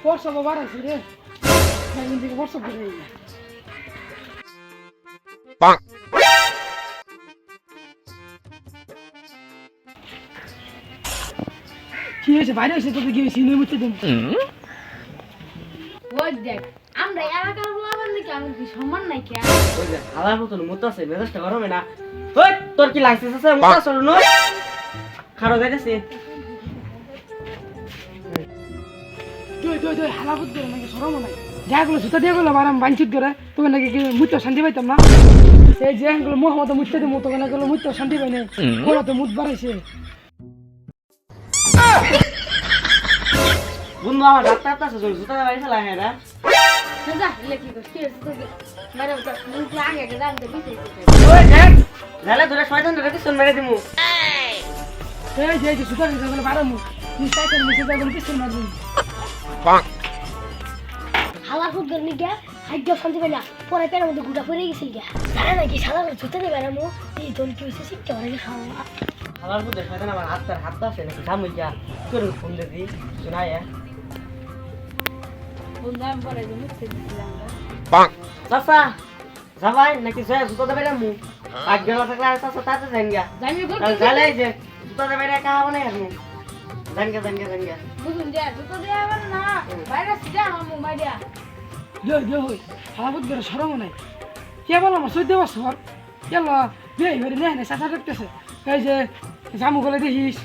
Força babar আছে রে একদিন থেকে força করে Bonk. কি হয়েছে বাইরে এসে তোকে গিয়ে সিনে মুছতে দেন ওই দেখ আমরা এলাকার বলাবেন নাকি আমি কি সম্মান নাই কে ওই যে হালার মতন মুতাছে মেজাজটা গরমে না ওই তোর কি লাইসেন্স আছে মুতাছ না খাড়ো যাইতেছে তুই হালাবত করে নাকি সরম নাই যাগুলো জুতা দিয়ে গেলো আরাম বাঞ্চিত করে তোকে নাকি মুছতে শান্তি পাইতাম না এই যে গুলো মোহাম্মদ মুছতে দিমু তোকে নাকি মুছতে শান্তি পাই না কোন তো মুত বাড়াইছে বন্ধু আমার ডাক্তার আছে জুতা বাড়ি ফেলা হ্যাঁ না যা লেখি কর কি হচ্ছে তোকে মানে মুখ আগে আগে জানতে দিতে ওই দেখ জালে ধরে শয়তান ধরে পিছন মেরে দিমু এই যে জুতা দিয়ে গেলো বাড়ামু তুই সাইকেল মিশে যাবেন পিছন মারবি Bonk. হালা খুব গরমি গা হাইজ শান্তি পেলা পরে পেটের মধ্যে গুড়া পড়ে গেছিল গা জানা নাকি সাদা করে জুতে দেবে না মো এই দল কি হয়েছে শিখতে পারে খাওয়া হালার মধ্যে শয়তান আমার হাত আছে নাকি সামুই যা তোর ফোন দিবি শোনায় বন্ধু পরে যে মুখতে দিছিলাম Bonk. চাচা যাবাই নাকি জয়া জুতা দেবে না মু আজ গেল থাকলে আর চাচা তাতে যান গা জানি গো জালে যে জুতা দেবে না কাহা বানাই আর জান গা বুঝুন যা দুটো দিয়ে আবার না বাইরে সিধা মামু মাইয়া জয় হই হালাবত করে সরম নাই কে বলো আমার 14 বছর কেন বিয়ে হয়ে নেই সাথে রাখতেছে এই যে জামু গলে দেখিস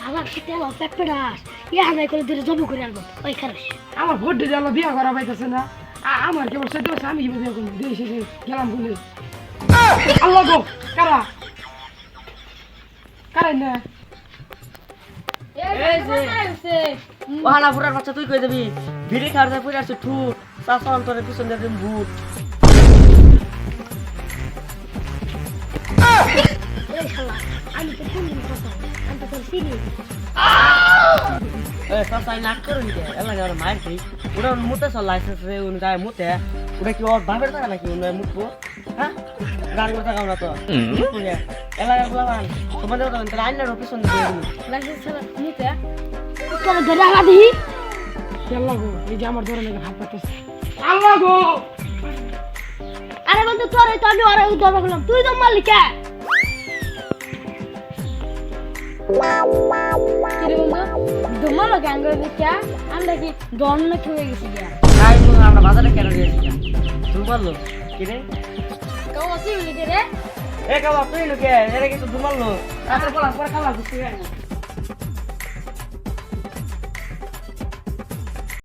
হালা খেতে আমার পেপড়াস ইয়া নাই করে ধরে জবু করে আনবো ওই খারাস আমার ভোট দিয়ে আল্লাহ বিয়ে করা পাইতেছে না আমার কেবল 14 বছর আমি কি বিয়ে করবো দেশে গেলাম বলে আল্লাহ গো কারাই না এই যে হইছে ওহানা পুরার বাচ্চা তুই কই দিবি ভিড়ি খাওয়ার যায় পুরে আসছে ঠু চাচা অন্তরে পিছন দিয়ে দিন ভূত ওই শালা আমি তো কোন দিন কথা আমি তো তোর সিরিয়াস চাচা নাক করুন কে এলা যাওয়ার মায়ের কি ওটা মুতে সব লাইসেন্স রে উনি যায় মুতে ওটা কি ওর বাপের টাকা নাকি উনি মুতবো হ্যাঁ গাড়ি কথা কামনা তো এলাকার বলাবান তোমাদের তাহলে আইনার পিছন দিয়ে লাগছে সারা নিতে তোর ধরে হালা দিহি আল্লাহ গো এই যে আমার ধরে নাকি ভাত পাতেছে আল্লাহ গো আরে বন্ধু তোর তো আমি ওরে উদ্ধার করলাম তুই তো মালিক কে কিরে বন্ধু দমালো গ্যাঙ্গ দিকে আমরা কি ডন না খেয়ে গেছি গিয়া তাই আমরা বাজারে কেন গিয়েছি তুই বললো কি রে কেউ আসি বলি রে এ কাবা তুই লোকে এর কিছু দুমাল লো তারপর বলা পরে খাওয়া বুঝতে